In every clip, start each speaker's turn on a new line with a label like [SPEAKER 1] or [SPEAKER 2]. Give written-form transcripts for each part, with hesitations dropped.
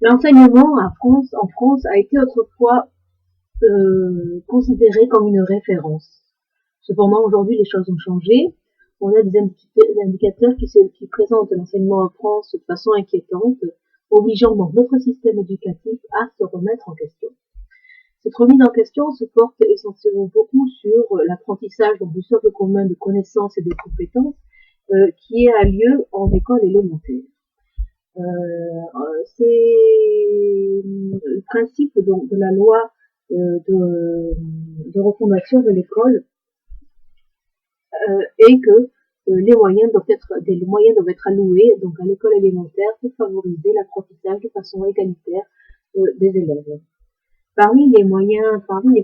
[SPEAKER 1] L'enseignement en France a été autrefois considéré comme une référence. Cependant, aujourd'hui, les choses ont changé. On a des indicateurs qui présentent l'enseignement en France de façon inquiétante, obligeant donc notre système éducatif à se remettre en question. Cette remise en question se porte essentiellement beaucoup sur l'apprentissage du socle commun de connaissances et de compétences qui a lieu en école élémentaire. C'est le principe donc de la loi de refondation de l'école et que les moyens doivent être alloués donc à l'école élémentaire pour favoriser l'apprentissage de façon égalitaire des élèves. Parmi les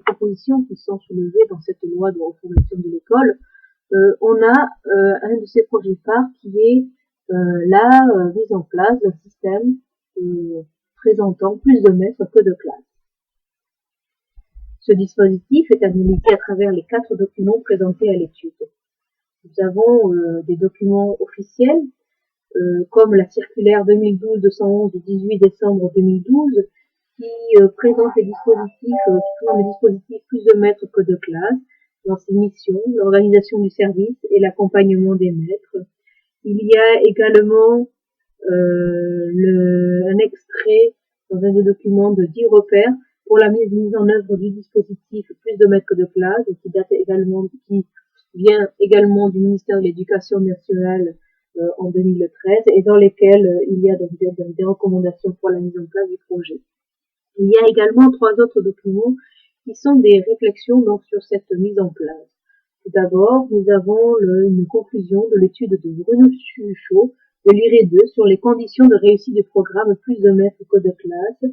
[SPEAKER 1] propositions qui sont soulevées dans cette loi de refondation de l'école, on a un de ces projets phares qui est la mise en place d'un système présentant plus de maîtres que de classes. Ce dispositif est analysé à travers les 4 documents présentés à l'étude. Nous avons des documents officiels, comme la circulaire 2012-211 du 18 décembre 2012, qui présente les dispositifs plus de maîtres que de classes, dans ses missions, l'organisation du service et l'accompagnement des maîtres. Il y a également un extrait dans un des documents de 10 repères pour la mise en œuvre du dispositif plus de maîtres que de classes, qui vient également du ministère de l'Éducation nationale en 2013 et dans lesquels il y a donc des recommandations pour la mise en place du projet. Il y a également 3 autres documents qui sont des réflexions donc sur cette mise en place. Tout d'abord, nous avons une conclusion de l'étude de Bruno Suchot de l'IRE2 sur les conditions de réussite du programme plus de maîtres que de classes,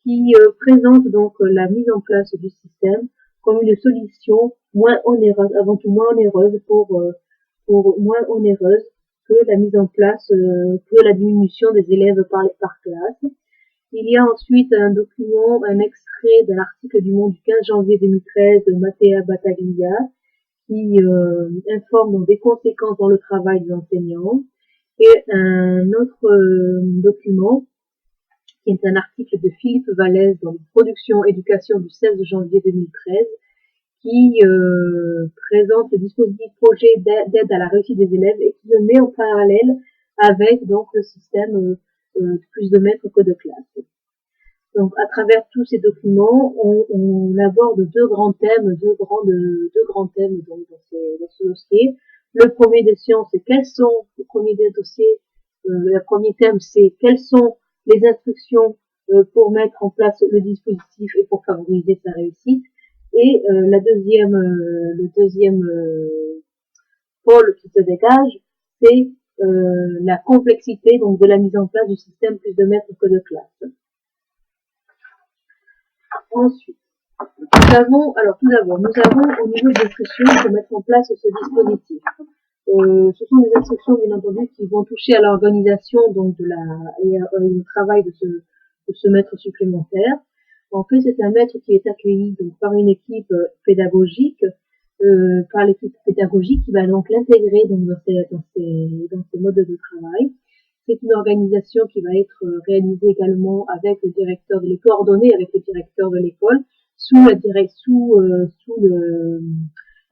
[SPEAKER 1] qui présente donc la mise en place du système comme une solution moins onéreuse, avant tout moins onéreuse moins onéreuse que la mise en place, que la diminution des élèves par classe. Il y a ensuite un extrait d'un article du Monde du 15 janvier 2013 de Mattea Battaglia qui informe donc des conséquences dans le travail des enseignants, et un autre document qui est un article de Philippe Vallès dans Production Éducation du 16 janvier 2013 qui présente le dispositif projet d'aide à la réussite des élèves et qui le met en parallèle avec donc le système plus de maîtres que de classes. Donc, à travers tous ces documents, on aborde deux grands thèmes donc, dans ce dossier. Le premier des sciences, c'est le premier thème, c'est quelles sont les instructions pour mettre en place le dispositif et pour favoriser sa réussite. Et le deuxième pôle qui se dégage, c'est la complexité donc de la mise en place du système plus de maîtres que de classes. Ensuite, nous avons au niveau des instructions pour mettre en place ce dispositif. Ce sont des instructions bien entendu qui vont toucher à l'organisation donc au travail de ce maître supplémentaire. En fait, c'est un maître qui est accueilli donc par une équipe pédagogique, qui va donc l'intégrer donc dans ses modes de travail. C'est une organisation qui va être réalisée également avec le directeur de l'école, coordonnée avec le directeur de l'école,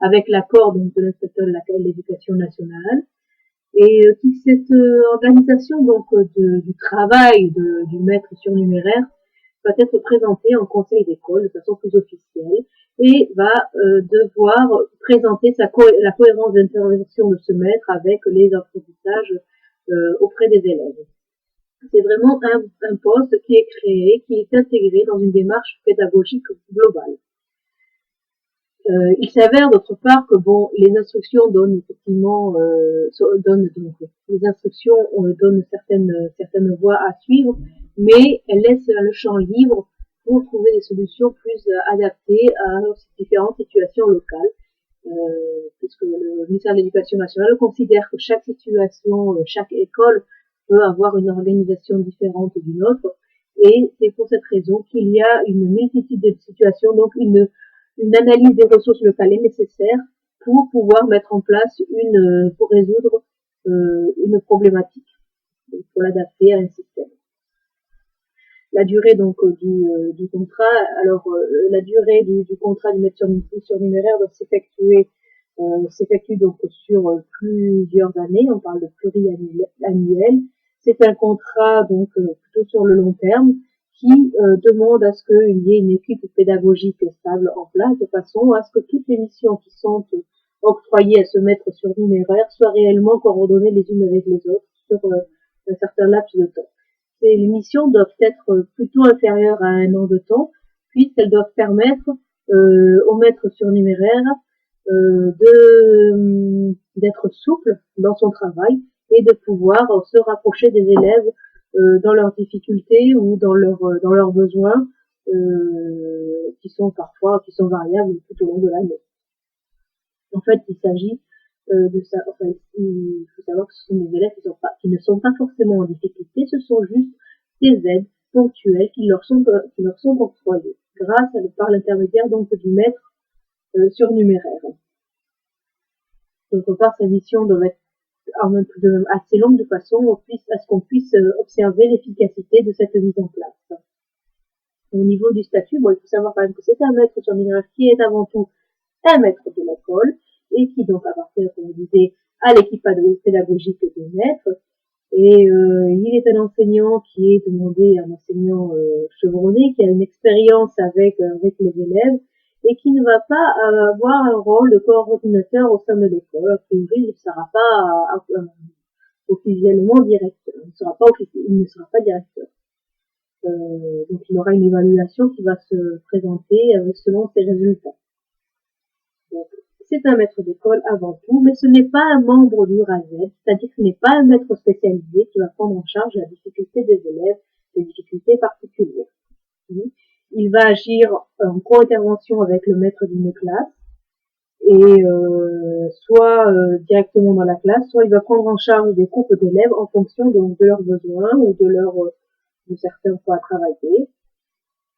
[SPEAKER 1] avec l'accord donc de l'inspecteur de l'éducation nationale. Et cette organisation donc du travail du maître surnuméraire va être présentée en conseil d'école de façon plus officielle et va devoir présenter la cohérence d'intervention de ce maître avec les apprentissages auprès des élèves. C'est vraiment un poste qui est créé, qui est intégré dans une démarche pédagogique globale. Il s'avère d'autre part que les instructions donnent certaines voies à suivre, mais elles laissent le champ libre pour trouver des solutions plus adaptées à différentes situations locales. Puisque le ministère de l'Éducation nationale considère que chaque situation, chaque école peut avoir une organisation différente d'une autre, et c'est pour cette raison qu'il y a une multitude de situations, donc une analyse des ressources locales est nécessaire pour pouvoir mettre en place pour résoudre une problématique, pour l'adapter à un système. La durée donc du contrat. Alors la durée du contrat du maître surnuméraire doit s'effectue donc sur plusieurs années. On parle de pluriannuel. C'est un contrat donc plutôt sur le long terme qui demande à ce qu'il y ait une équipe pédagogique stable en place de façon à ce que toutes les missions qui sont octroyées à ce maître surnuméraire soient réellement coordonnées les unes avec les autres sur un certain laps de temps. Les missions doivent être plutôt inférieures à 1 an de temps, puisqu'elles doivent permettre au maître surnuméraire d'être souple dans son travail et de pouvoir se rapprocher des élèves dans leurs difficultés ou dans leurs besoins qui sont variables tout au long de l'année. En fait, il s'agit de ça. Enfin, il faut savoir que ce sont des élèves qui ne sont pas forcément en difficulté, ce sont juste des aides ponctuelles qui leur sont octroyées par l'intermédiaire donc du maître surnuméraire. D'autre part, ces missions doivent être assez longues de façon à ce qu'on puisse observer l'efficacité de cette mise en place. Au niveau du statut, il faut savoir quand même que c'est un maître surnuméraire qui est avant tout un maître de l'école et qui donc appartient, comme on disait, à l'équipe pédagogique des maîtres. Et il est un enseignant qui est demandé, un enseignant chevronné, qui a une expérience avec les élèves et qui ne va pas avoir un rôle de coordinateur au sein de l'école. A priori, il ne sera pas officiellement directeur. Il ne sera pas directeur. Donc il aura une évaluation qui va se présenter selon ses résultats. Donc, c'est un maître d'école avant tout, mais ce n'est pas un membre du RASED, c'est-à-dire que ce n'est pas un maître spécialisé qui va prendre en charge la difficulté des élèves, les difficultés particulières. Il va agir en co-intervention avec le maître d'une classe, et soit directement dans la classe, soit il va prendre en charge des groupes d'élèves en fonction donc, de leurs besoins ou de certains points à travailler.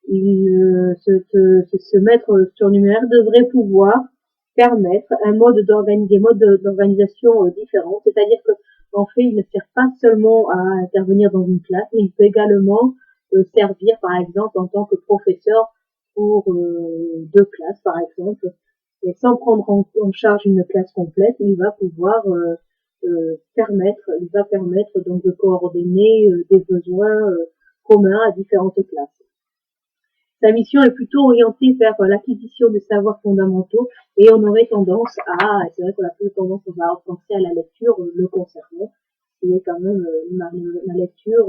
[SPEAKER 1] Ce maître surnuméraire devrait pouvoir permettre un mode d'organisation différent, c'est-à-dire que en fait, il ne sert pas seulement à intervenir dans une classe, mais il peut également servir, par exemple, en tant que professeur pour 2 classes, par exemple, et sans prendre en charge une classe complète, il va pouvoir permettre donc de coordonner des besoins communs à différentes classes. Sa mission est plutôt orientée vers l'acquisition des savoirs fondamentaux et on aurait tendance c'est vrai qu'on a plus tendance à penser à la lecture le concernant, qui est quand même la lecture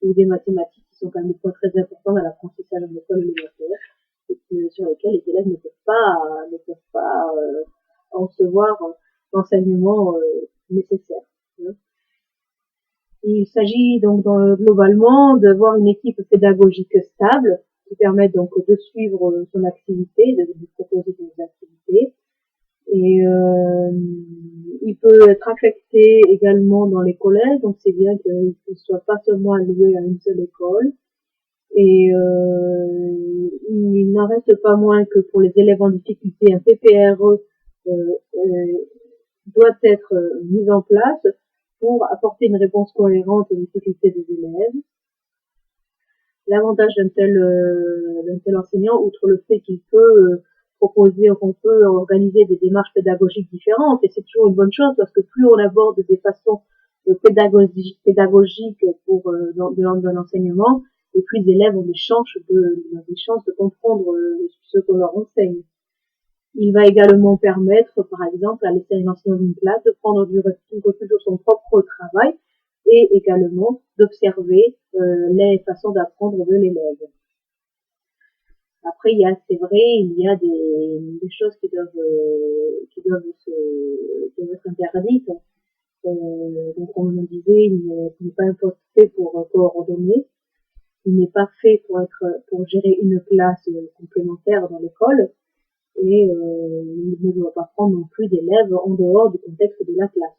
[SPEAKER 1] ou des mathématiques qui sont quand même des points très importants dans l'apprentissage en école élémentaire et sur lesquels les élèves ne peuvent pas recevoir l'enseignement nécessaire. Il s'agit donc globalement d'avoir une équipe pédagogique stable qui permet donc de suivre son activité, de lui proposer des activités. Et il peut être affecté également dans les collèges, donc c'est bien qu'il ne soit pas seulement alloué à une seule école. Et il n'en reste pas moins que pour les élèves en difficulté, un PPRE doit être mis en place pour apporter une réponse cohérente aux difficultés des élèves. L'avantage d'un tel enseignant, outre le fait qu'il peut qu'on peut organiser des démarches pédagogiques différentes, et c'est toujours une bonne chose parce que plus on aborde des façons pédagogiques de l'enseignement, et plus les élèves ont des chances de comprendre ce qu'on leur enseigne. Il va également permettre, par exemple, à l'enseignant d'une classe de prendre du recul sur son propre travail et également d'observer les façons d'apprendre de l'élève. Après, il y a des choses qui doivent être interdites. Donc, comme on disait, il n'est pas un poste fait pour coordonner. Il n'est pas fait pour gérer une classe complémentaire dans l'école. Et il ne doit pas prendre non plus d'élèves en dehors du contexte de la classe.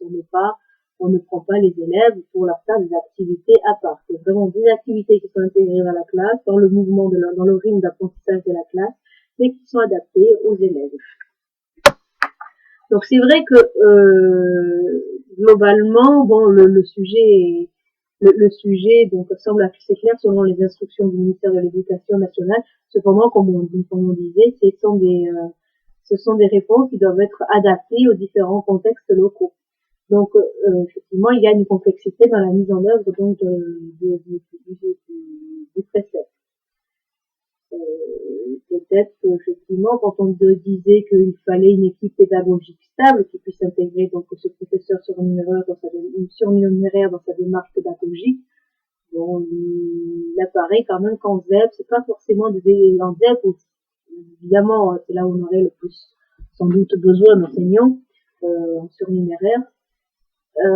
[SPEAKER 1] On ne prend pas les élèves pour leur faire des activités à part. C'est vraiment des activités qui sont intégrées dans la classe, dans le mouvement dans le rythme d'apprentissage de la classe, mais qui sont adaptées aux élèves. Donc c'est vrai que globalement, le sujet le sujet donc semble assez clair selon les instructions du ministère de l'Éducation nationale. Cependant, comme on disait, ce sont des réponses qui doivent être adaptées aux différents contextes locaux. Donc, effectivement, il y a une complexité dans la mise en œuvre donc du précepte. Peut-être qu'effectivement, quand on disait qu'il fallait une équipe pédagogique stable qui puisse intégrer donc ce professeur surnuméraire dans sa démarche pédagogique, bon, il apparaît quand même qu'en ZEP, c'est pas forcément en ZEP où, évidemment, c'est là où on aurait le plus, sans doute, besoin d'enseignants, en surnuméraire.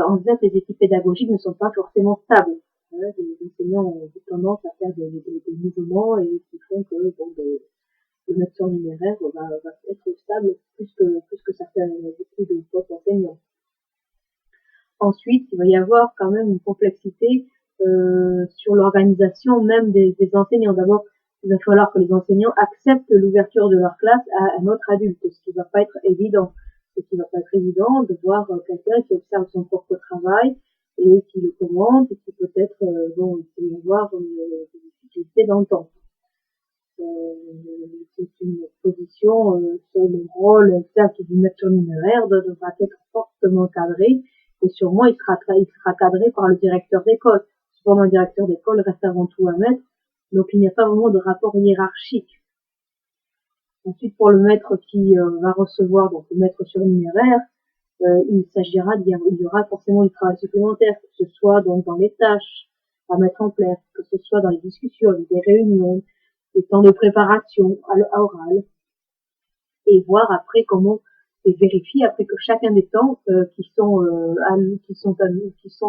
[SPEAKER 1] En ZEP, les équipes pédagogiques ne sont pas forcément stables. Les enseignants ont tendance à faire des mouvements et qui font que, bon, le maître surnuméraire va être stable plus que certains, beaucoup de postes enseignants. Ensuite, il va y avoir quand même une complexité sur l'organisation même des enseignants. D'abord, il va falloir que les enseignants acceptent l'ouverture de leur classe à un autre adulte, ce qui va pas être évident. Ce qui va pas être évident de voir quelqu'un qui observe son propre travail et qui le commente et qui peut-être, bon, il peut y avoir des difficultés d'entente. C'est une position sur le rôle exact du maître surnuméraire devra être fortement cadré et sûrement il sera cadré par le directeur d'école. Cependant, le directeur d'école reste avant tout un maître, donc il n'y a pas vraiment de rapport hiérarchique. Ensuite, pour le maître qui va recevoir, donc le maître surnuméraire, il y aura forcément du travail supplémentaire, que ce soit donc dans les tâches à mettre en place, que ce soit dans les discussions, des réunions, des temps de préparation à oral, et voir après comment, et vérifier après que chacun des temps qui sont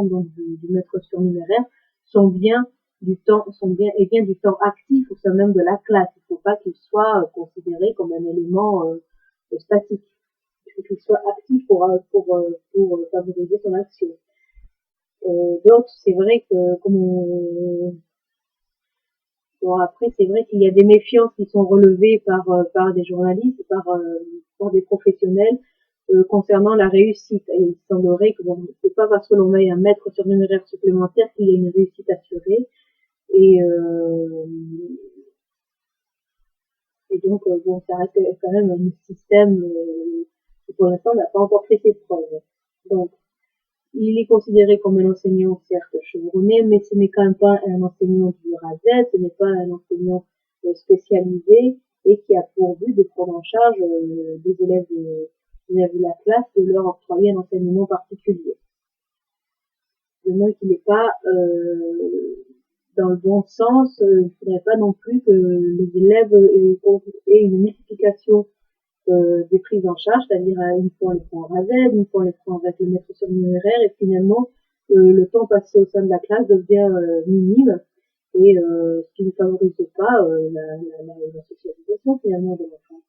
[SPEAKER 1] donc du maître surnuméraire sont bien du temps actif au sein même de la classe. Il ne faut pas qu'il soit considéré comme un élément statique. Il faut qu'il soit actif pour favoriser son action. Donc c'est vrai que bon, après, c'est vrai qu'il y a des méfiances qui sont relevées par des journalistes, par des professionnels concernant la réussite. Et il semblerait que bon, c'est pas parce que l'on met un maître surnuméraire supplémentaire qu'il y a une réussite assurée. Et donc, bon, ça reste quand même un système qui pour l'instant n'a pas encore fait ses preuves. Donc, il est considéré comme un enseignant certes chevronné, mais ce n'est quand même pas un enseignant du A à Z, ce n'est pas un enseignant spécialisé et qui a pour but de prendre en charge des élèves de la classe, de leur octroyer un enseignement particulier. De même qu'il n'est pas dans le bon sens, il ne faudrait pas non plus que les élèves aient une multiplication des prises en charge, c'est-à-dire une fois on les prend en A à Z, une fois on les prend avec le maître surnuméraire, et finalement le temps passé au sein de la classe devient minime, et ce qui ne favorise pas la socialisation finalement de l'enfant.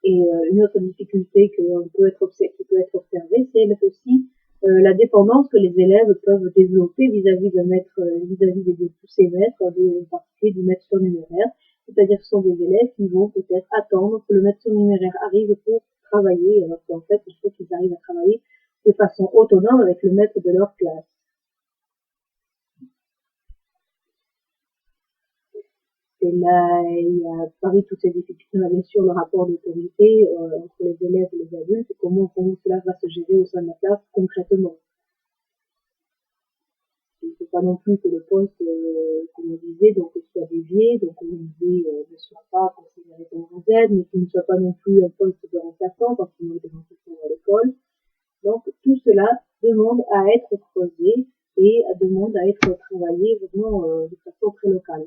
[SPEAKER 1] Et une autre difficulté qui peut être observée, c'est aussi la dépendance que les élèves peuvent développer vis-à-vis de tous ces maîtres, en particulier du maître surnuméraire. C'est-à-dire que ce sont des élèves qui vont peut-être attendre que le maître surnuméraire arrive pour travailler, alors qu'en fait, il faut qu'ils arrivent à travailler de façon autonome avec le maître de leur classe. Et là, il y a parmi toutes ces difficultés, on a bien sûr le rapport d'autorité entre les élèves et les adultes, et comment cela va se gérer au sein de la classe concrètement. Il ne faut pas non plus que le poste, comme on disait, donc soit dévié, donc on disait ne soit pas considéré comme un Z, mais qu'il ne soit pas non plus un poste de remplaçant, parce qu'il y a des remplaçants à l'école. Donc tout cela demande à être creusé et demande à être travaillé vraiment de façon très locale.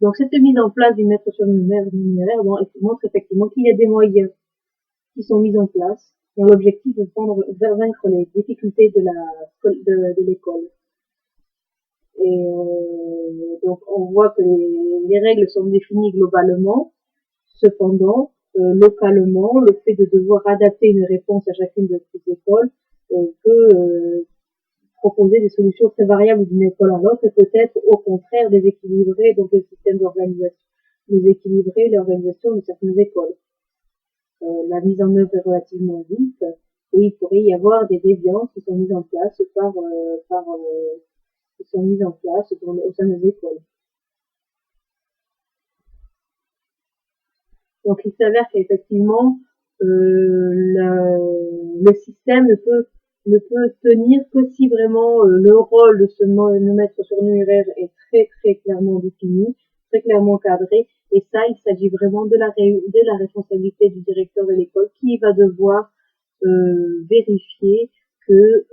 [SPEAKER 1] Donc cette mise en place du maître surnuméraire montre effectivement qu'il y a des moyens qui sont mis en place dans l'objectif de vaincre les difficultés de l'école. Et donc on voit que les règles sont définies globalement, cependant localement, le fait de devoir adapter une réponse à chacune de ces écoles peut proposer des solutions très variables d'une école à l'autre et peut-être au contraire déséquilibrer donc le système d'organisation, déséquilibrer l'organisation de certaines écoles. la mise en œuvre est relativement vite et il pourrait y avoir des déviances qui sont mises en place qui sont mises en place au sein des écoles. Donc il s'avère qu'effectivement le système ne peut tenir que si vraiment le rôle de ce maître surnuméraire est très clairement défini, très clairement cadré. Et ça, il s'agit vraiment de la responsabilité du directeur de l'école qui va devoir vérifier que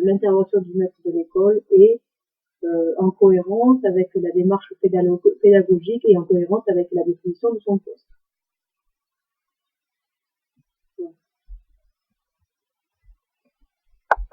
[SPEAKER 1] l'intervention du maître de l'école est en cohérence avec la démarche pédagogique et en cohérence avec la définition de son poste.